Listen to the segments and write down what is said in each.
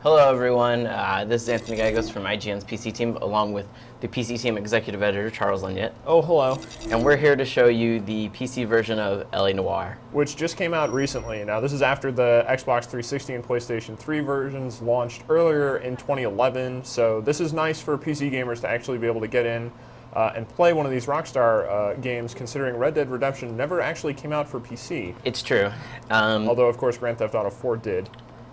Hello everyone, this is Anthony Gallegos from IGN's PC team, along with the PC team executive editor, Charles Laniet. Oh, hello. And we're here to show you the PC version of LA Noire, which just came out recently. Now, this is after the Xbox 360 and PlayStation 3 versions launched earlier in 2011, so this is nice for PC gamers to actually be able to get in and play one of these Rockstar games, considering Red Dead Redemption never actually came out for PC. It's true. Although, of course, Grand Theft Auto 4 did.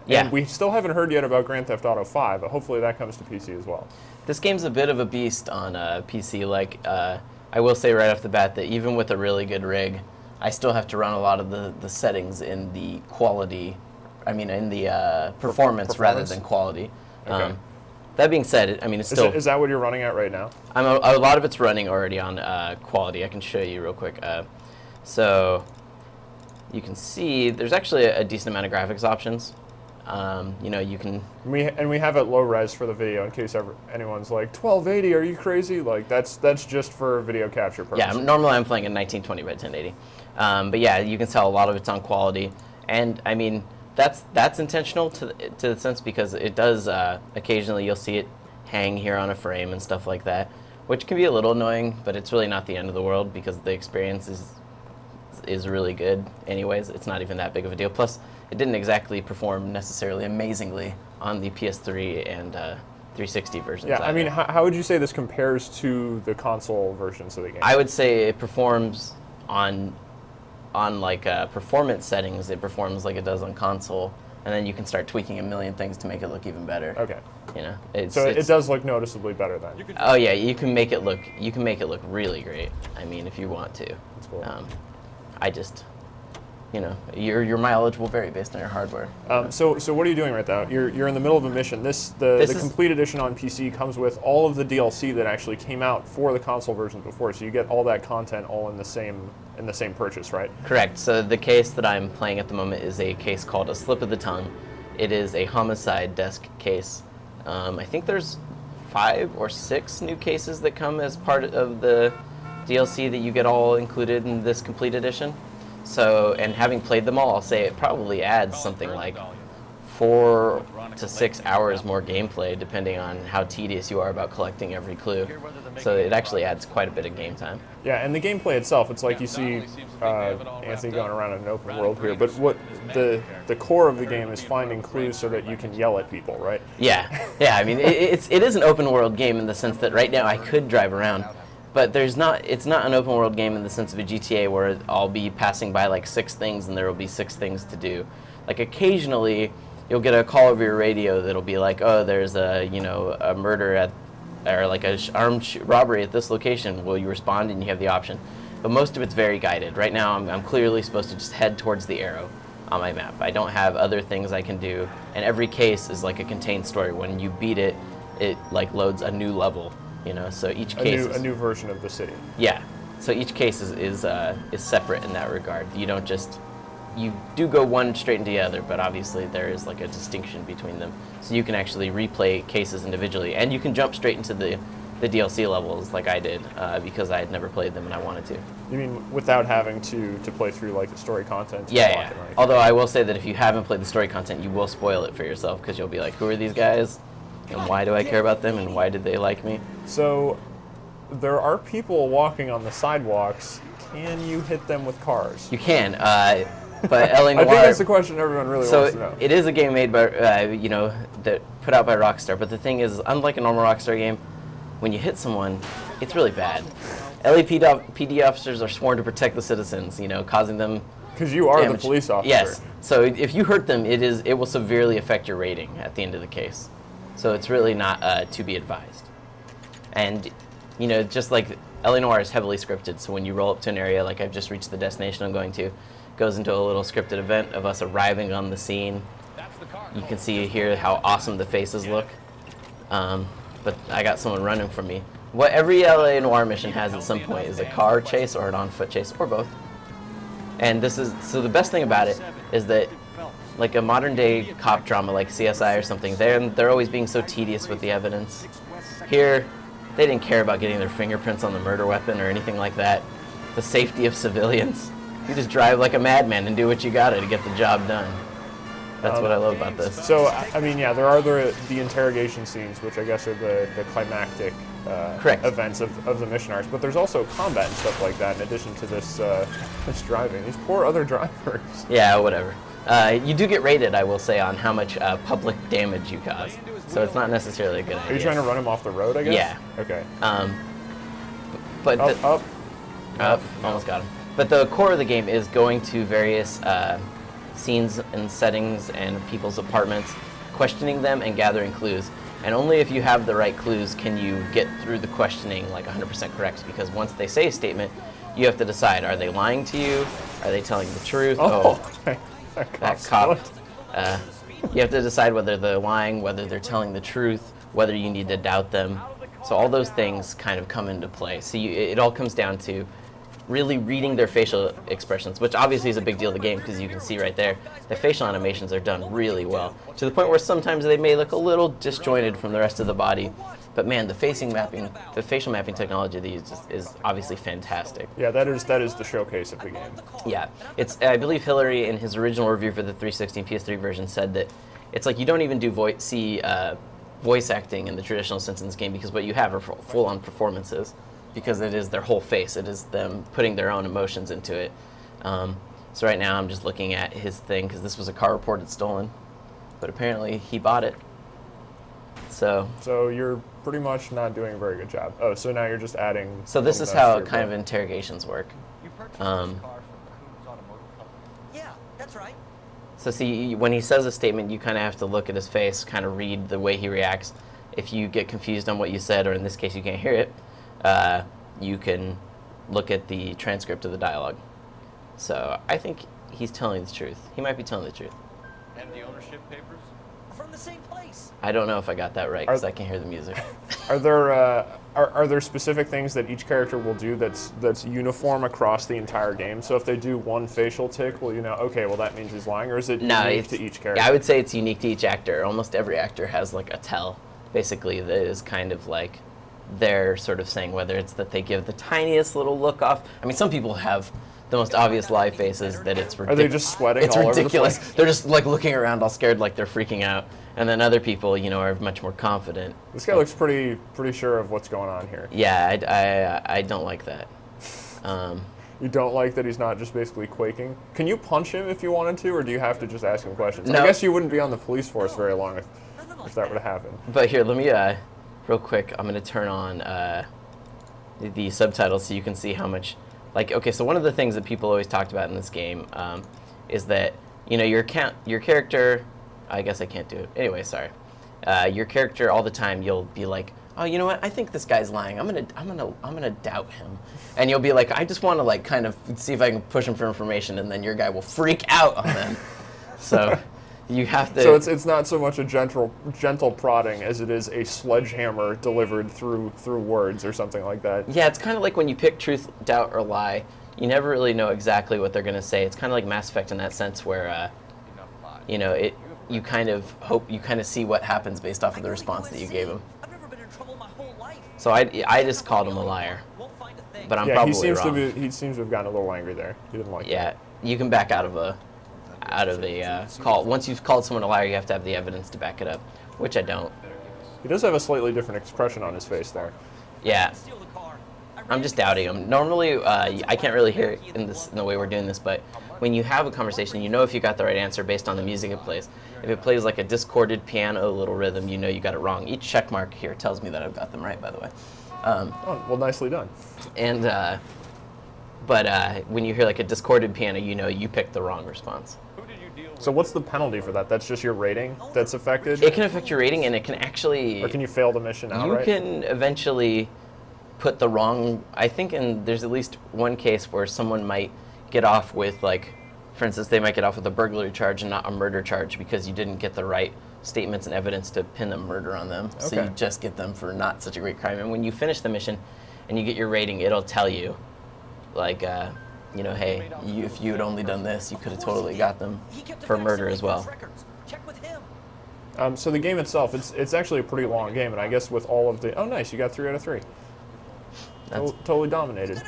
Yeah. And we still haven't heard yet about Grand Theft Auto 5, but hopefully that comes to PC as well. This game's a bit of a beast on PC. I will say right off the bat that even with a really good rig, I still have to run a lot of the settings in the quality, in the performance rather than quality. Okay. That being said, it's still... Is that what you're running at right now? A lot of it's running already on quality. I can show you real quick. So you can see there's actually a decent amount of graphics options. You can... We have it low res for the video in case anyone's like, 1280, are you crazy? Like, that's just for video capture purposes. Yeah, normally I'm playing in 1920 by 1080. But yeah, you can tell a lot of it's on quality. And, that's intentional to the sense because it does, occasionally you'll see it hang here on a frame and stuff like that, which can be a little annoying, but it's really not the end of the world because the experience is really good anyways. It's not even that big of a deal. Plus, it didn't exactly perform necessarily amazingly on the PS3 and 360 versions. Yeah, how would you say this compares to the console versions of the game? I would say it performs on performance settings, it performs like it does on console, and then you can start tweaking a million things to make it look even better. Okay. It does look noticeably better then. Oh yeah, you can make it look really great. If you want to. That's cool. Your mileage will vary based on your hardware. So what are you doing right now? You're in the middle of a mission. The complete edition on PC comes with all of the DLC that actually came out for the console version before, so you get all that content all in the same purchase, right? Correct. So the case that I'm playing at the moment is a case called A Slip of the Tongue. It is a homicide desk case. I think there's 5 or 6 new cases that come as part of the DLC that you get all included in this complete edition. So, and having played them all, I'll say it probably adds something like 4 to 6 hours more gameplay, depending on how tedious you are about collecting every clue. So it actually adds quite a bit of game time. Yeah, and the gameplay itself, it's like you see Anthony going around in an open world here, but what the core of the game is finding clues so that you can yell at people, right? Yeah, yeah. It is an open world game in the sense that right now I could drive around. But it's not an open world game in the sense of a GTA where I'll be passing by like 6 things and there will be 6 things to do. Like occasionally you'll get a call over your radio that'll be like, oh, there's a murder or like a armed robbery at this location. Will you respond? And you have the option. But most of it's very guided. Right now I'm clearly supposed to just head towards the arrow on my map. I don't have other things I can do. And every case is like a contained story. When you beat it, it like loads a new level. So each case a new version of the city. Yeah, so each case is separate in that regard. You do go one straight into the other, but obviously there is like a distinction between them. So you can actually replay cases individually, and you can jump straight into the DLC levels like I did because I had never played them and I wanted to. You mean without having to play through like the story content? Yeah. Although I will say that if you haven't played the story content, you will spoil it for yourself because you'll be like, who are these guys? And why do I care about them, and why did they like me? So, there are people walking on the sidewalks. Can you hit them with cars? You can, but LA Noire... I think that's the question everyone really wants to know. So, it is a game made by, that put out by Rockstar, but the thing is, unlike a normal Rockstar game, when you hit someone, it's really bad. LAPD officers are sworn to protect the citizens, causing them... Because you are damage. The police officer. Yes. So, if you hurt them, it will severely affect your rating at the end of the case. So it's really not to be advised. And, just like LA Noire is heavily scripted, so when you roll up to an area, like I've just reached the destination I'm going to, it goes into a little scripted event of us arriving on the scene. You can see here how awesome the faces look. But I got someone running from me. What every LA Noire mission has at some point is a car chase or an on-foot chase, or both. And so the best thing about it is that like a modern day cop drama like CSI or something, they're always being so tedious with the evidence. Here, they didn't care about getting their fingerprints on the murder weapon or anything like that. The safety of civilians. You just drive like a madman and do what you gotta to get the job done. That's what I love about this. So, I mean, yeah, there are the interrogation scenes, which I guess are the climactic events of the mission arcs, but there's also combat and stuff like that in addition to this driving. These poor other drivers. Yeah, whatever. You do get rated, I will say, on how much public damage you cause. So it's not necessarily a good idea. Are you trying to run him off the road, I guess? Yeah. Okay. But up. Almost got him. But the core of the game is going to various scenes and settings and people's apartments, questioning them and gathering clues. And only if you have the right clues can you get through the questioning like 100% correct, because once they say a statement, you have to decide, are they lying to you? Are they telling the truth? Okay. That cop. You have to decide whether they're lying, whether they're telling the truth, whether you need to doubt them. So all those things kind of come into play. So it all comes down to really reading their facial expressions, which obviously is a big deal in the game because you can see right there, the facial animations are done really well, to the point where sometimes they may look a little disjointed from the rest of the body. But man, the facial mapping technology they use is obviously fantastic. Yeah, that is the showcase of the game. Yeah, I believe Hillary in his original review for the 360 and PS3 version said that it's like you don't even do voice acting in the traditional sense in this game, because what you have are full-on performances, because it is their whole face. It is them putting their own emotions into it. So right now I'm just looking at his thing because this was a car reported stolen, but apparently he bought it. So you're pretty much not doing a very good job. Oh, so now you're just adding. So this is how kind of interrogations work. You purchased this car from Coons Automotive Company. Yeah, that's right. So see, when he says a statement, you kind of have to look at his face, kind of read the way he reacts. If you get confused on what you said, or in this case you can't hear it, you can look at the transcript of the dialogue. So I think he's telling the truth. He might be telling the truth. And the ownership papers? From the same place. I don't know if I got that right because I can't hear the music. Are there specific things that each character will do that's uniform across the entire game? So if they do one facial tick, well, you know, okay, well that means he's lying, or is it unique to each character? Yeah, I would say it's unique to each actor. Almost every actor has like a tell, basically, that is kind of like they're sort of saying, whether it's that they give the tiniest little look off. I mean, some people have the most obvious lie faces that it's ridiculous. Are they just sweating it's all ridiculous. over the place? They're just like looking around all scared, like they're freaking out. And then other people, you know, are much more confident. This guy looks pretty sure of what's going on here. Yeah, I don't like that. You don't like that he's not just basically quaking? Can you punch him if you wanted to, or do you have to just ask him questions? No. I guess you wouldn't be on the police force very long if that were to happen. But here, let me, real quick, I'm going to turn on the subtitles so you can see how much, like, okay, so one of the things that people always talked about in this game is that, you know, your character, I guess I can't do it. Anyway, sorry. Your character all the time, you'll be like, oh, you know what? I think this guy's lying. I'm gonna doubt him, and you'll be like, I just want to like kind of see if I can push him for information, and then your guy will freak out on them. So you have to. So it's not so much a gentle prodding as it is a sledgehammer delivered through words or something like that. Yeah, it's kind of like when you pick truth, doubt, or lie. You never really know exactly what they're gonna say. It's kind of like Mass Effect in that sense, where you know you kind of hope, you kind of see what happens based off of the response that you gave him. So I just called him a liar, but I'm probably wrong. He seems to have gotten a little angry there. He didn't like Yeah, that. you can back out of a call. Once you've called someone a liar, you have to have the evidence to back it up, which I don't. He does have a slightly different expression on his face there. Yeah, I'm just doubting him. Normally, I can't really hear it in the way we're doing this, but when you have a conversation, you know if you got the right answer based on the music it plays. If it plays like a discorded piano little rhythm, you know you got it wrong. Each check mark here tells me that I've got them right, by the way. Oh, well, nicely done. And but when you hear like a discorded piano, you know you picked the wrong response. So what's the penalty for that? That's just your rating that's affected? It can affect your rating, and it can actually... Or can you fail the mission outright? You can eventually put the wrong... I think there's at least one case where someone might get off with, like, for instance, they might get off with a burglary charge and not a murder charge because you didn't get the right statements and evidence to pin the murder on them. Okay. So you just get them for not such a great crime. And when you finish the mission and you get your rating, it'll tell you, like, you know, hey, if you had only done this, you could have totally got them for murder as well. So the game itself, it's actually a pretty long game, and I guess with all of the... Oh, nice, you got 3 out of 3. Totally dominated.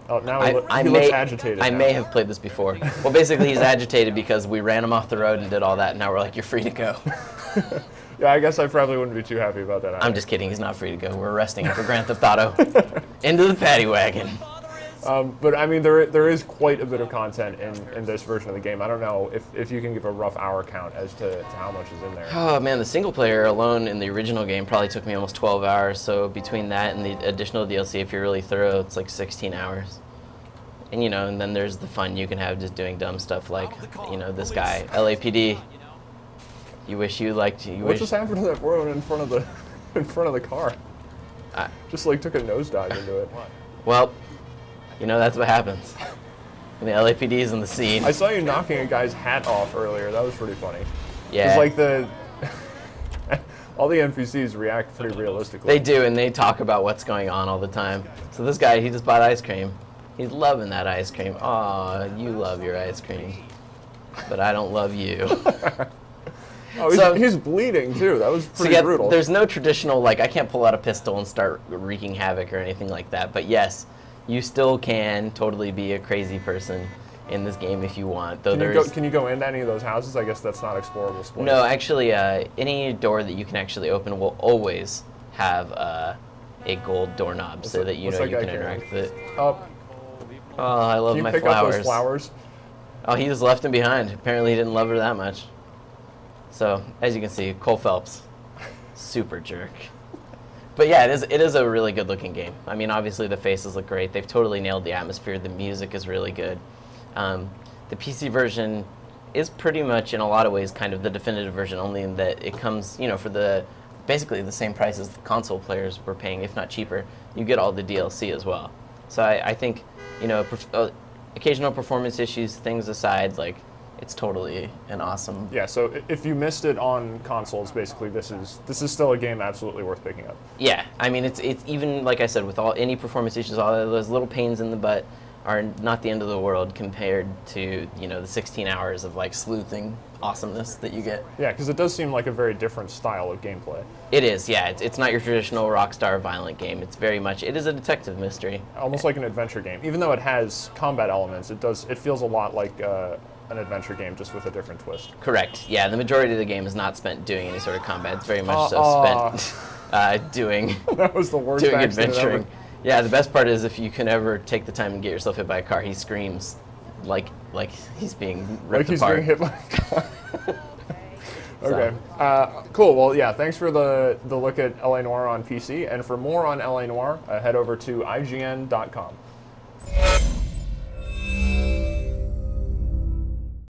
Oh, now he looks agitated. I now. may have played this before. Well, basically, he's agitated because we ran him off the road and did all that, and now we're like, you're free to go. Yeah, I guess I probably wouldn't be too happy about that either. I'm just kidding. He's not free to go. We're arresting him for Grand Theft Auto. Into the paddy wagon. But I mean, there is quite a bit of content in this version of the game. I don't know if you can give a rough hour count as to how much is in there. Oh man, the single player alone in the original game probably took me almost 12 hours. So between that and the additional DLC, if you're really thorough, it's like 16 hours. And you know, and then there's the fun you can have just doing dumb stuff like, you know, this guy, LAPD. You wish you liked. What just happened to that woman in front of the car? Just like took a nosedive into it. Well, you know, that's what happens when the LAPD is in the scene. I saw you knocking a guy's hat off earlier. That was pretty funny. Yeah. It's like all the NPCs react pretty realistically. They do, and they talk about what's going on all the time. So this guy, he just bought ice cream. He's loving that ice cream. Aw, you love your ice cream, but I don't love you. Oh, he's bleeding too. That was pretty brutal. There's no traditional, like, I can't pull out a pistol and start wreaking havoc or anything like that. But yes, you still can totally be a crazy person in this game if you want. Though can you go into any of those houses? I guess that's not explorable space. No, actually, any door that you can actually open will always have a gold doorknob so that you know you can interact with it. Oh, I love my flowers. Can you pick up those flowers? Oh, he just left him behind. Apparently, he didn't love her that much. So, as you can see, Cole Phelps, super jerk. But yeah, it is a really good-looking game. I mean, obviously the faces look great. They've totally nailed the atmosphere. The music is really good. The PC version is pretty much, in a lot of ways, kind of the definitive version, only in that it comes, you know, for basically the same price as the console players were paying, if not cheaper. You get all the DLC as well. So I think, you know, occasional performance issues, things aside, like, it's totally an awesome. Yeah, so if you missed it on consoles, basically this is still a game absolutely worth picking up. Yeah, I mean it's even, like I said, with any performance issues, all of those little pains in the butt are not the end of the world compared to, you know, the 16 hours of like sleuthing awesomeness that you get. Yeah, because it does seem like a very different style of gameplay. It is, yeah. It's not your traditional Rockstar violent game. It's very much, it is a detective mystery. Almost like an adventure game. Even though it has combat elements, it feels a lot like an adventure game, just with a different twist. Correct. Yeah, the majority of the game is not spent doing any sort of combat. It's very much so spent doing that was the worst doing adventuring. Yeah, the best part is if you can ever take the time and get yourself hit by a car, he screams like he's being ripped apart. Like he's being hit by a car. Okay. Cool. Well, yeah, thanks for the look at LA Noire on PC. And for more on LA Noire, head over to IGN.com.